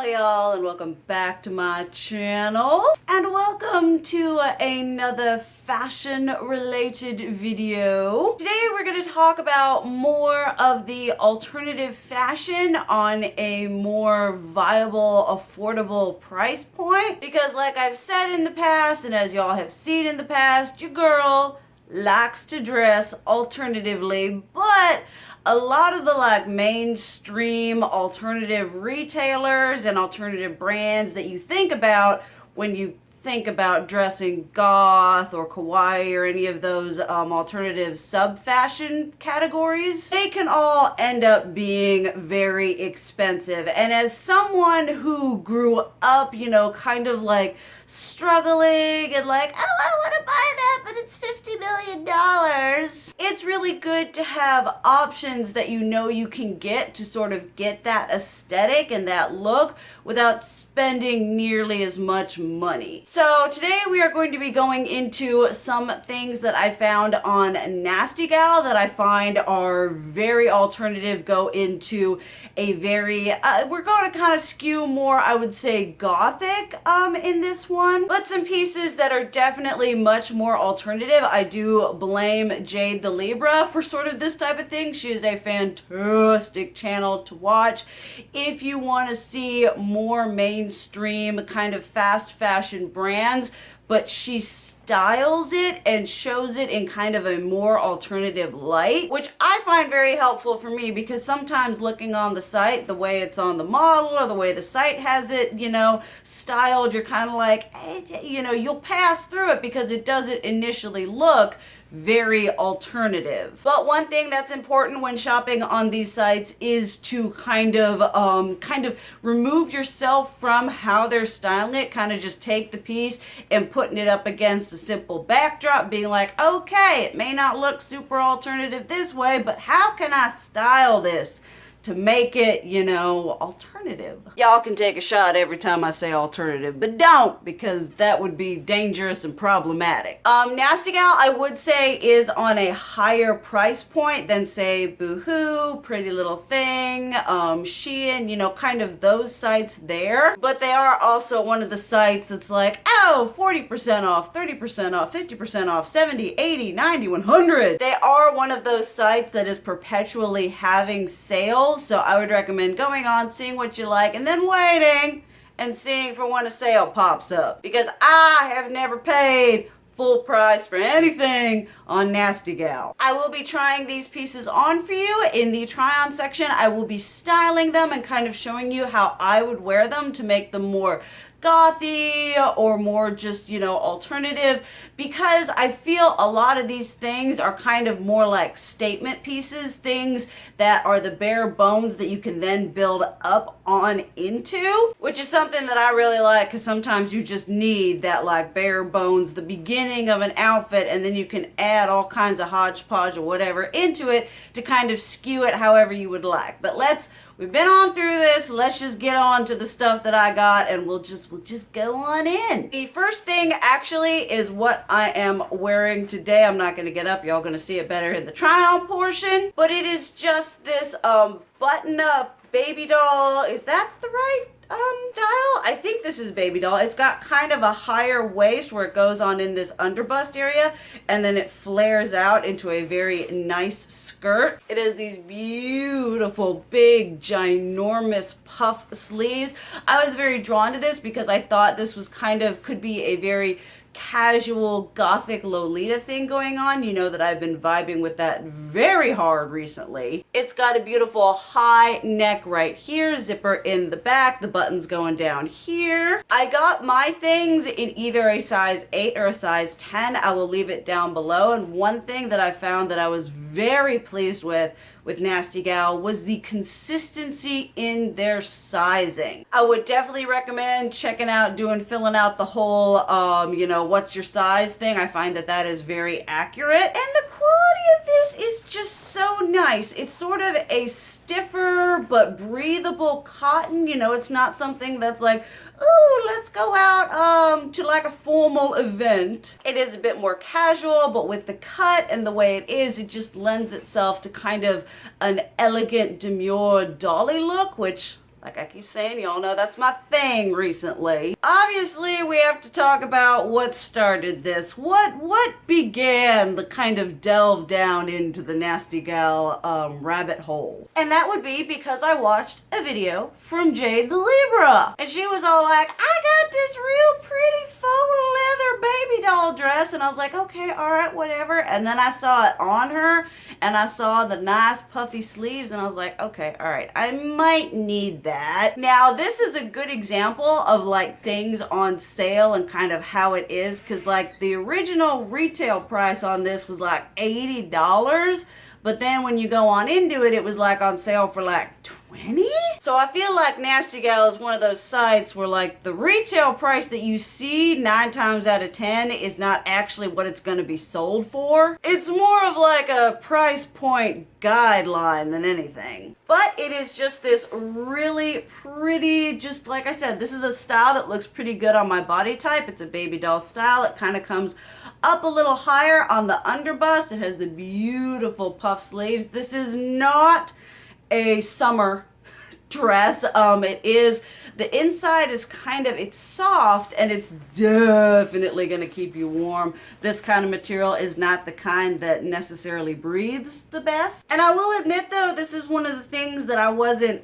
Hi y'all, and welcome back to my channel, and welcome to another fashion related video. Today we're going to talk about more of the alternative fashion on a more viable, affordable price point, because like I've said in the past, and as y'all have seen in the past, your girl likes to dress alternatively, but a lot of the mainstream alternative retailers and alternative brands that you think about when you think about dressing goth or kawaii or any of those alternative sub-fashion categories, they can all end up being very expensive. And as someone who grew up, kind of struggling and oh, I want to buy that, but it's $50 million. It's really good to have options that you can get to sort of get that aesthetic and that look without spending nearly as much money. So today we are going to be going into some things that I found on Nasty Gal that I find are very alternative, go into a very, we're going to kind of skew more, I would say, gothic in this one, but some pieces that are definitely much more alternative. I do blame Jade The Libra for sort of this type of thing. She is a fantastic channel to watch if you want to see more mainstream kind of fast fashion brands, but she styles it and shows it in kind of a more alternative light, which I find very helpful for me, because sometimes looking on the site, the way it's on the model or the way the site has it, styled, you're kind of like, you'll pass through it because it doesn't initially look very alternative. But one thing that's important when shopping on these sites is to kind of remove yourself from how they're styling it, kind of just take the piece and putting it up against a simple backdrop, being like, okay, it may not look super alternative this way, but how can I style this to make it, alternative? Y'all can take a shot every time I say alternative, but don't, because that would be dangerous and problematic. Nasty Gal, I would say, is on a higher price point than, say, Boohoo, Pretty Little Thing, Shein, kind of those sites there. But they are also one of the sites that's like, oh, 40% off, 30% off, 50% off, 70, 80, 90, 100. They are one of those sites that is perpetually having sales. So I would recommend going on, seeing what you like, and then waiting and seeing for when a sale pops up. Because I have never paid full price for anything on Nasty Gal. I will be trying these pieces on for you. In the try on section, I will be styling them and kind of showing you how I would wear them to make them more gothy or more just, alternative, because I feel a lot of these things are kind of more like statement pieces, things that are the bare bones that you can then build up on into, which is something that I really like, because sometimes you just need that bare bones, the beginning of an outfit, and then you can add all kinds of hodgepodge or whatever into it to kind of skew it however you would like. But we've been on through this. Let's just get on to the stuff that I got, and we'll just go on in. The first thing actually is what I am wearing today. I'm not going to get up. Y'all going to see it better in the try on portion, but it is just this button up baby doll. Is that the right style? I think this is baby doll. It's got kind of a higher waist where it goes on in this underbust area, and then it flares out into a very nice skirt. It has these beautiful, big, ginormous puff sleeves. I was very drawn to this because I thought this was could be a very casual gothic Lolita thing going on. You know that I've been vibing with that very hard recently. It's got a beautiful high neck right here, zipper in the back, the buttons going down here. I got my things in either a size 8 or a size 10. I will leave it down below. And one thing that I found that I was very pleased with Nasty Gal was the consistency in their sizing. I would definitely recommend checking out, filling out the whole, what's your size thing. I find that is very accurate. And the quality of this is just so nice. It's sort of a stiffer but breathable cotton. It's not something that's like, ooh, let's go out to a formal event. It is a bit more casual, but with the cut and the way it is, it just lends itself to kind of an elegant demure dolly look, which Like I keep saying, y'all know that's my thing recently. Obviously, we have to talk about what started this. What began the kind of delve down into the nasty gal rabbit hole? And that would be because I watched a video from Jade The Libra. And she was all like, I got this real pretty faux leather baby doll dress. And I was like, okay, all right, whatever. And then I saw it on her and I saw the nice puffy sleeves and I was like, okay, all right, I might need that. Now, this is a good example of like things on sale and kind of how it is, because like the original retail price on this was like $80, but then when you go on into it, it was like on sale for like 20. So I feel like Nasty Gal is one of those sites where like the retail price that you see 9 times out of 10 is not actually what it's going to be sold for. It's more of like a price point guideline than anything. But it is just this really pretty, just like I said, this is a style that looks pretty good on my body type. It's a baby doll style. It kind of comes up a little higher on the underbust. It has the beautiful puff sleeves. This is not a summer dress. It is, the inside is kind of, it's soft and it's definitely going to keep you warm. This kind of material is not the kind that necessarily breathes the best. And I will admit though, this is one of the things that I wasn't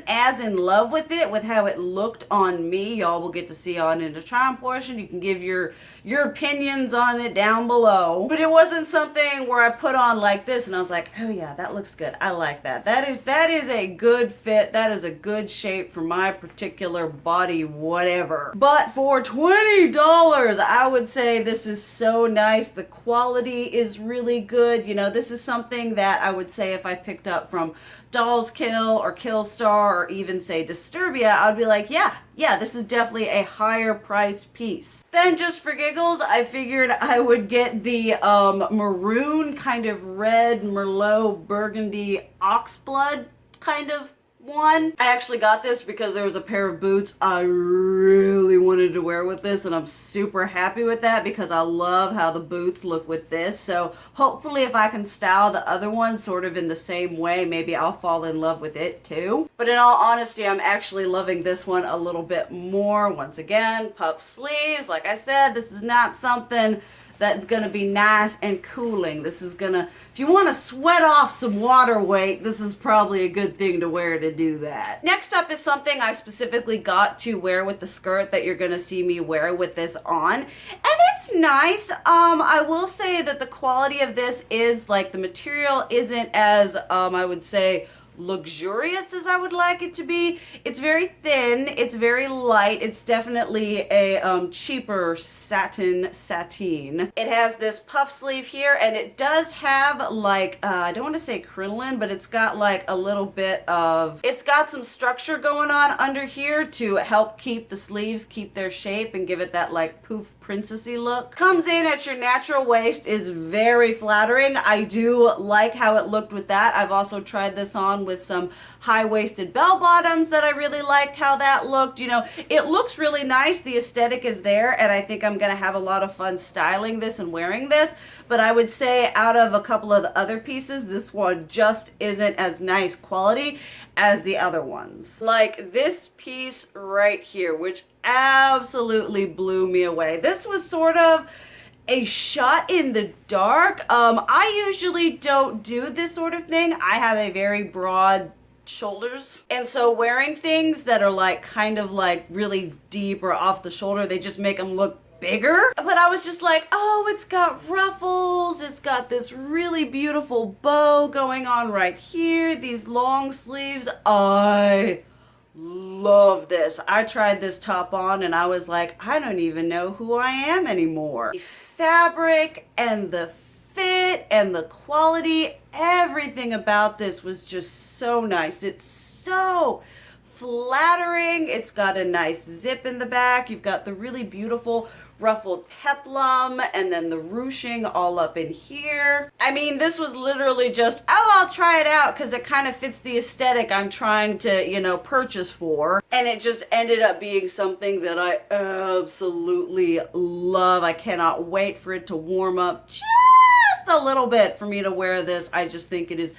as in love with it, with how it looked on me. Y'all will get to see on in the try on portion. You can give your opinions on it down below. But it wasn't something where I put on like this and I was like, oh yeah, that looks good. I like that. That is a good fit. That is a good shape for my particular body, whatever. But for $20, I would say this is so nice. The quality is really good. You know, this is something that I would say if I picked up from Dolls Kill or Killstar or even say Disturbia, I would be like, yeah, this is definitely a higher priced piece. Then just for giggles, I figured I would get the maroon kind of red Merlot burgundy oxblood kind of one. I actually got this because there was a pair of boots I really wanted to wear with this, and I'm super happy with that because I love how the boots look with this. So hopefully if I can style the other one sort of in the same way, maybe I'll fall in love with it too. But in all honesty, I'm actually loving this one a little bit more. Once again, puff sleeves. Like I said, this is not something that's gonna be nice and cooling. This is gonna, if you wanna sweat off some water weight, this is probably a good thing to wear to do that. Next up is something I specifically got to wear with the skirt that you're gonna see me wear with this on. And it's nice. I will say that the quality of this is like, the material isn't as, I would say, luxurious as I would like it to be. It's very thin, it's very light, it's definitely a cheaper satin. It has this puff sleeve here and it does have like I don't want to say crinoline, but it's got like a little bit of, it's got some structure going on under here to help keep the sleeves keep their shape and give it that like poof princessy look. Comes in at your natural waist, is very flattering. I do like how it looked with that. I've also tried this on with some high-waisted bell bottoms that I really liked how that looked. You know, it looks really nice. The aesthetic is there and I think I'm gonna have a lot of fun styling this and wearing this. But I would say out of a couple of the other pieces, this one just isn't as nice quality as the other ones. Like this piece right here, which absolutely blew me away. This was sort of a shot in the dark. I usually don't do this sort of thing. I have a very broad shoulders, and so wearing things that are like kind of like really deep or off the shoulder, they just make them look bigger. But I was just like, oh, it's got ruffles, it's got this really beautiful bow going on right here, these long sleeves. I love this. I tried this top on and I was like, I don't even know who I am anymore. The fabric and the fit and the quality, everything about this was just so nice. It's so flattering. It's got a nice zip in the back. You've got the really beautiful ruffled peplum and then the ruching all up in here. I mean, this was literally just, oh, I'll try it out because it kind of fits the aesthetic I'm trying to, you know, purchase for. And it just ended up being something that I absolutely love. I cannot wait for it to warm up just a little bit for me to wear this. I just think it is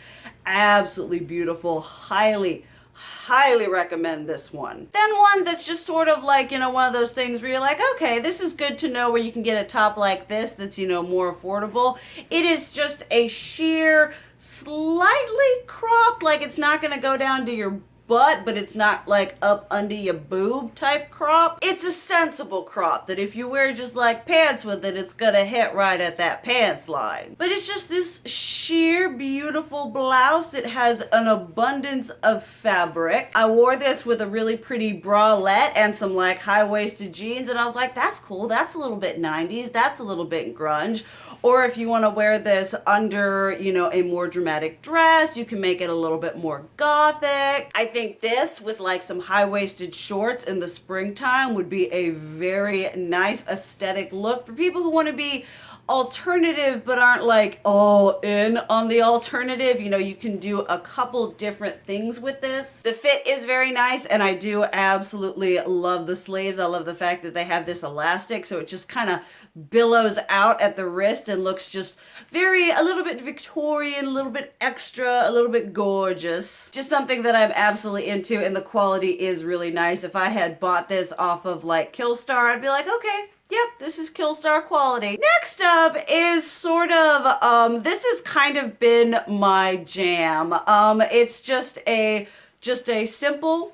absolutely beautiful. Highly highly recommend this one. Then one that's just sort of like, you know, one of those things where you're like, okay, this is good to know where you can get a top like this that's, you know, more affordable. It is just a sheer, slightly cropped, like it's not gonna go down to your butt, but it's not like up under your boob type crop. It's a sensible crop that if you wear just like pants with it, it's gonna hit right at that pants line. But it's just this sheer beautiful blouse. It has an abundance of fabric. I wore this with a really pretty bralette and some like high-waisted jeans, and I was like, that's cool. That's a little bit 90s. That's a little bit grunge. Or if you want to wear this under, you know, a more dramatic dress, you can make it a little bit more gothic. I think this with like some high-waisted shorts in the springtime would be a very nice aesthetic look for people who want to be alternative but aren't like all in on the alternative. You know, you can do a couple different things with this. The fit is very nice, and I do absolutely love the sleeves. I love the fact that they have this elastic, so it just kind of billows out at the wrist and looks just a little bit Victorian, a little bit extra, a little bit gorgeous. Just something that I'm absolutely into, and the quality is really nice. If I had bought this off of like Killstar, I'd be like, okay, yep, this is Killstar quality. Next up is sort of, this has kind of been my jam. It's just a simple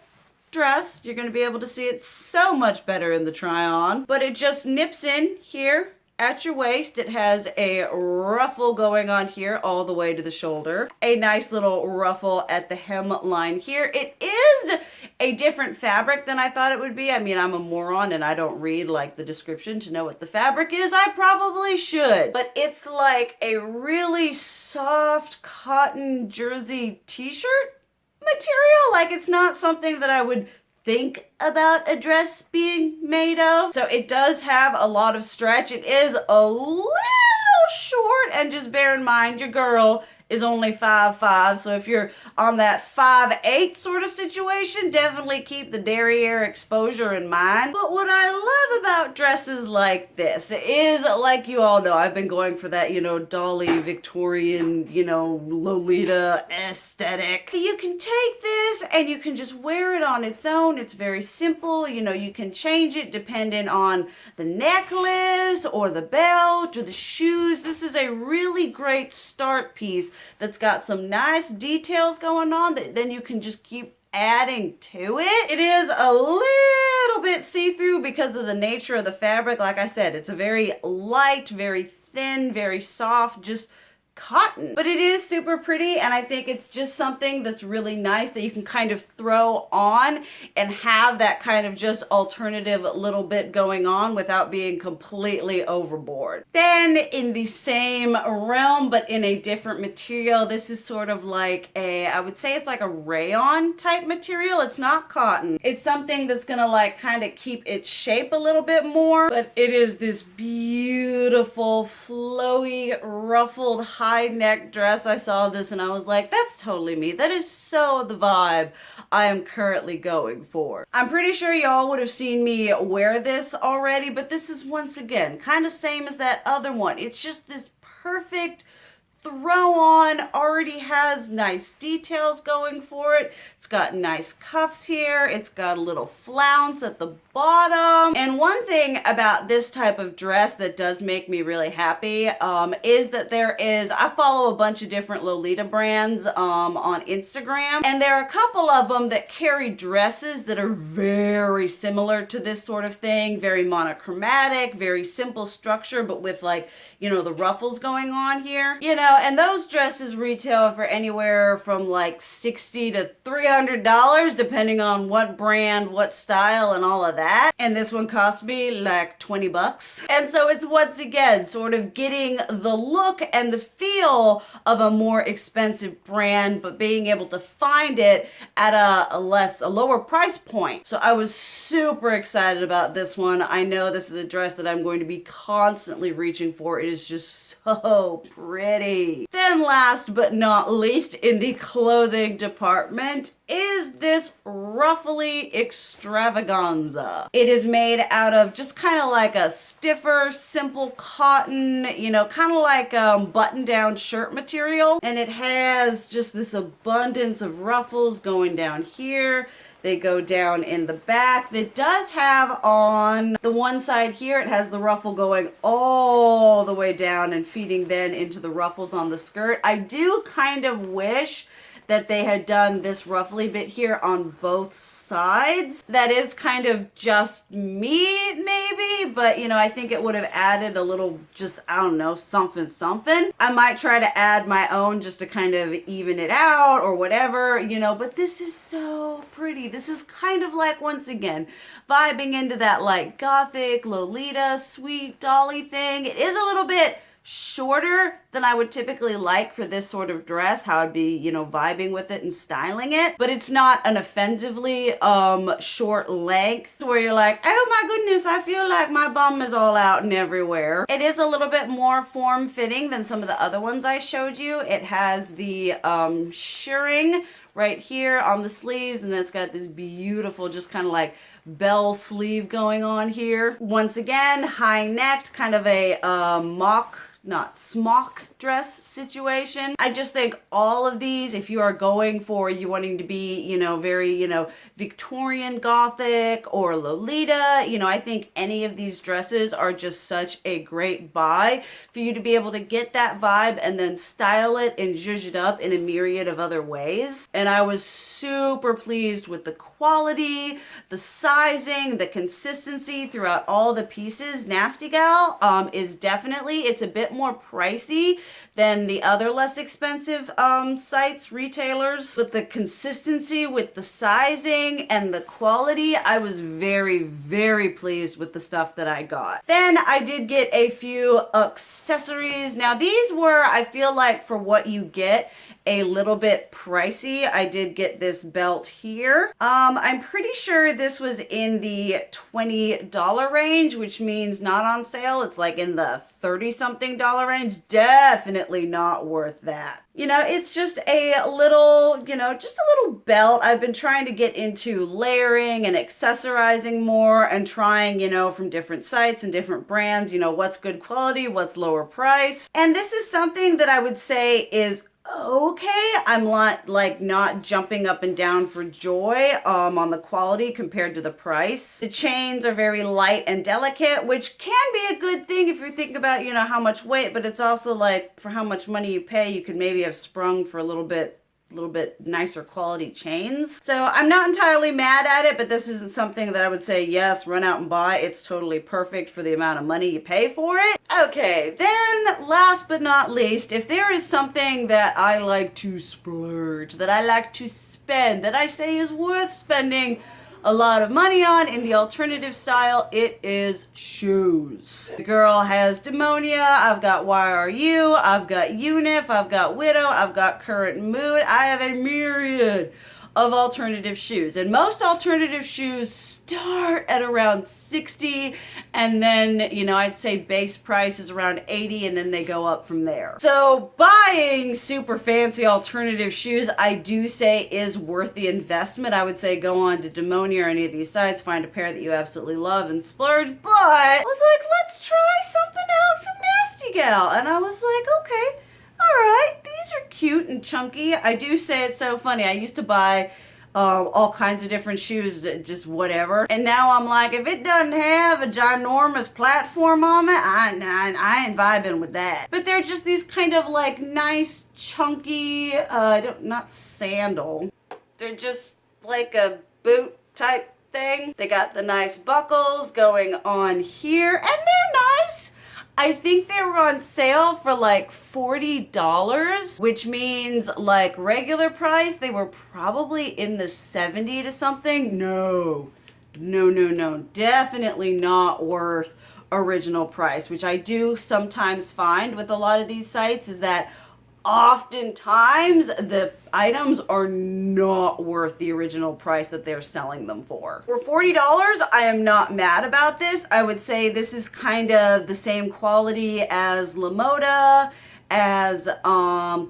dress. You're going to be able to see it so much better in the try on, but it just nips in here at your waist. It has a ruffle going on here all the way to the shoulder. A nice little ruffle at the hem line here. It is a different fabric than I thought it would be. I mean, I'm a moron and I don't read like the description to know what the fabric is. I probably should. But it's like a really soft cotton jersey t-shirt material. Like, it's not something that I would think about a dress being made of. So it does have a lot of stretch. It is a little short, and just bear in mind your girl is only 5'5", so if you're on that 5'8" sort of situation, definitely keep the derriere exposure in mind. But what I love about dresses like this is, like you all know, I've been going for that, you know, Dolly Victorian, you know, Lolita aesthetic. You can take this and you can just wear it on its own. It's very simple. You know, you can change it depending on the necklace or the belt or the shoes. This is a really great start piece that's got some nice details going on that then you can just keep adding to it. It is a little bit see-through because of the nature of the fabric. Like I said, it's a very light, very thin, very soft, just cotton. But it is super pretty, and I think it's just something that's really nice that you can kind of throw on and have that kind of just alternative little bit going on without being completely overboard. Then in the same realm but in a different material, this is sort of like I would say it's like a rayon type material. It's not cotton. It's something that's gonna like kind of keep its shape a little bit more, but it is this beautiful flowy ruffled high neck dress. I saw this and I was like, that's totally me. That is so the vibe I am currently going for. I'm pretty sure y'all would have seen me wear this already, but this is once again kind of same as that other one. It's just this perfect throw on, already has nice details going for it. It's got nice cuffs here. It's got a little flounce at the bottom. And one thing about this type of dress that does make me really happy is that I follow a bunch of different Lolita brands on Instagram, and there are a couple of them that carry dresses that are very similar to this sort of thing, very monochromatic, very simple structure, but with like, you know, the ruffles going on here, you know, and those dresses retail for anywhere from like $60 to $300 depending on what brand, what style, and all of that. And this one cost me like 20 bucks. And so it's once again sort of getting the look and the feel of a more expensive brand, but being able to find it at a lower price point. So I was super excited about this one. I know this is a dress that I'm going to be constantly reaching for. It is just so pretty. Ruffly. Then last but not least in the clothing department is this Ruffly extravaganza. It is made out of just kind of like a stiffer, simple cotton, you know, kind of like button-down shirt material. And it has just this abundance of ruffles going down here. They go down in the back. It does have on the one side here, it has the ruffle going all the way down and feeding then into the ruffles on the skirt. I do kind of wish that they had done this ruffly bit here on both sides. That is kind of just me, maybe, but you know, I think it would have added a little, just, I don't know, something. I might try to add my own just to kind of even it out or whatever, you know, but this is so pretty. This is kind of like, once again, vibing into that like gothic, Lolita, sweet dolly thing. It is a little bit shorter than I would typically like for this sort of dress, how I'd be, you know, vibing with it and styling it, but it's not an offensively short length where you're like, oh my goodness, I feel like my bum is all out and everywhere. It is a little bit more form-fitting than some of the other ones I showed you. It has the shirring right here on the sleeves, and then it's got this beautiful just kind of like bell sleeve going on here. Once again, high-necked, kind of a smock dress situation. I just think all of these, if you are going for you wanting to be, you know, very, you know, Victorian Gothic or Lolita, you know, I think any of these dresses are just such a great buy for you to be able to get that vibe and then style it and zhuzh it up in a myriad of other ways. And I was super pleased with the quality, the sizing, the consistency throughout all the pieces. Nasty Gal is definitely, it's a bit more pricey than the other less expensive sites, retailers. But the consistency with the sizing and the quality, I was very, very pleased with the stuff that I got. Then I did get a few accessories. Now these were, I feel like, for what you get, a little bit pricey. I did get this belt here. I'm pretty sure this was in the $20 range, which means not on sale. It's like in the $30-something range. Definitely not worth that. You know, it's just a little, you know, just a little belt. I've been trying to get into layering and accessorizing more and trying, you know, from different sites and different brands, you know, what's good quality, what's lower price. And this is something that I would say is okay. I'm not jumping up and down for joy on the quality compared to the price. The chains are very light and delicate, which can be a good thing if you're thinking about, you know, how much weight, but it's also like for how much money you pay, you could maybe have sprung for a little bit nicer quality chains. So I'm not entirely mad at it, but this isn't something that I would say, yes, run out and buy. It's totally perfect for the amount of money you pay for it. Okay, then last but not least, if there is something that I like to splurge, that I like to spend, that I say is worth spending a lot of money on in the alternative style, it is shoes. The girl has Demonia, I've got Why Are You, I've got Unif, I've got Widow, I've got Current Mood. I have a myriad of alternative shoes, and most alternative shoes start at around 60, and then, you know, I'd say base price is around 80, and then they go up from there. So buying super fancy alternative shoes, I do say, is worth the investment. I would say go on to Demonia or any of these sites, find a pair that you absolutely love and splurge, but I was like, let's try something out from Nasty Gal, and I was like, okay, all right, these are cute and chunky. I do say it's so funny. I used to buy all kinds of different shoes, just whatever. And now I'm like, if it doesn't have a ginormous platform on it, I ain't vibing with that. But they're just these kind of like nice, chunky, not sandal. They're just like a boot type thing. They got the nice buckles going on here, and they're nice. I think they were on sale for like $40, which means like regular price, they were probably in the 70 to something. No, definitely not worth original price, which I do sometimes find with a lot of these sites is that oftentimes the items are not worth the original price that they're selling them for. For $40, I am not mad about this. I would say this is kind of the same quality as La Moda as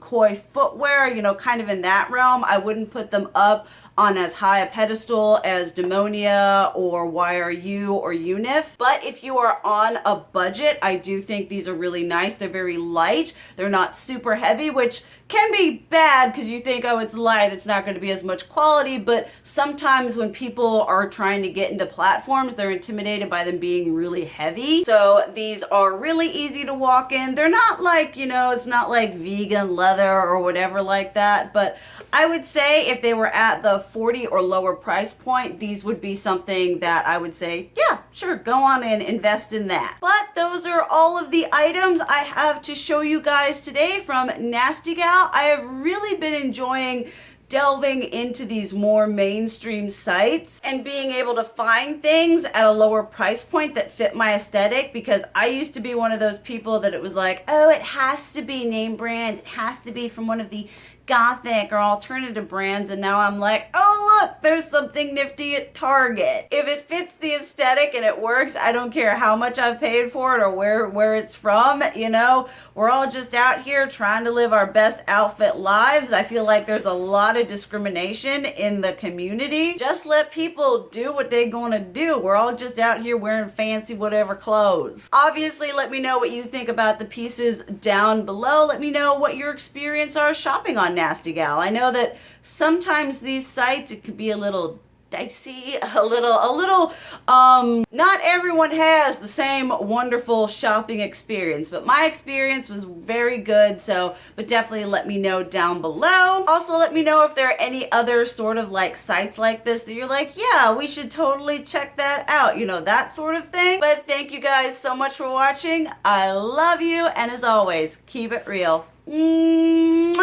koi footwear, you know, kind of in that realm. I wouldn't put them up on as high a pedestal as Demonia or YRU or Unif. But if you are on a budget, I do think these are really nice. They're very light. They're not super heavy, which can be bad because you think, oh, it's light, it's not going to be as much quality. But sometimes when people are trying to get into platforms, they're intimidated by them being really heavy. So these are really easy to walk in. They're not like, you know, it's not like vegan leather or whatever like that. But I would say if they were at the 40 or lower price point, these would be something that I would say, yeah, sure, go on and invest in that. But those are all of the items I have to show you guys today from Nasty Gal. I have really been enjoying delving into these more mainstream sites and being able to find things at a lower price point that fit my aesthetic, because I used to be one of those people that it was like, oh, it has to be name brand, it has to be from one of the Gothic or alternative brands, and now I'm like, oh look, there's something nifty at Target. If it fits the aesthetic and it works, I don't care how much I've paid for it or where it's from. You know, we're all just out here trying to live our best outfit lives. I feel like there's a lot of discrimination in the community. Just let people do what they're gonna do. We're all just out here wearing fancy whatever clothes. Obviously, let me know what you think about the pieces down below. Let me know what your experience are shopping on Nasty Gal. I know that sometimes these sites, it could be a little dicey, a little not everyone has the same wonderful shopping experience, but my experience was very good. So, but definitely let me know down below. Also, let me know if there are any other sort of like sites like this that you're like, yeah, we should totally check that out, you know, that sort of thing. But thank you guys so much for watching. I love you, and as always, keep it real. Mwah!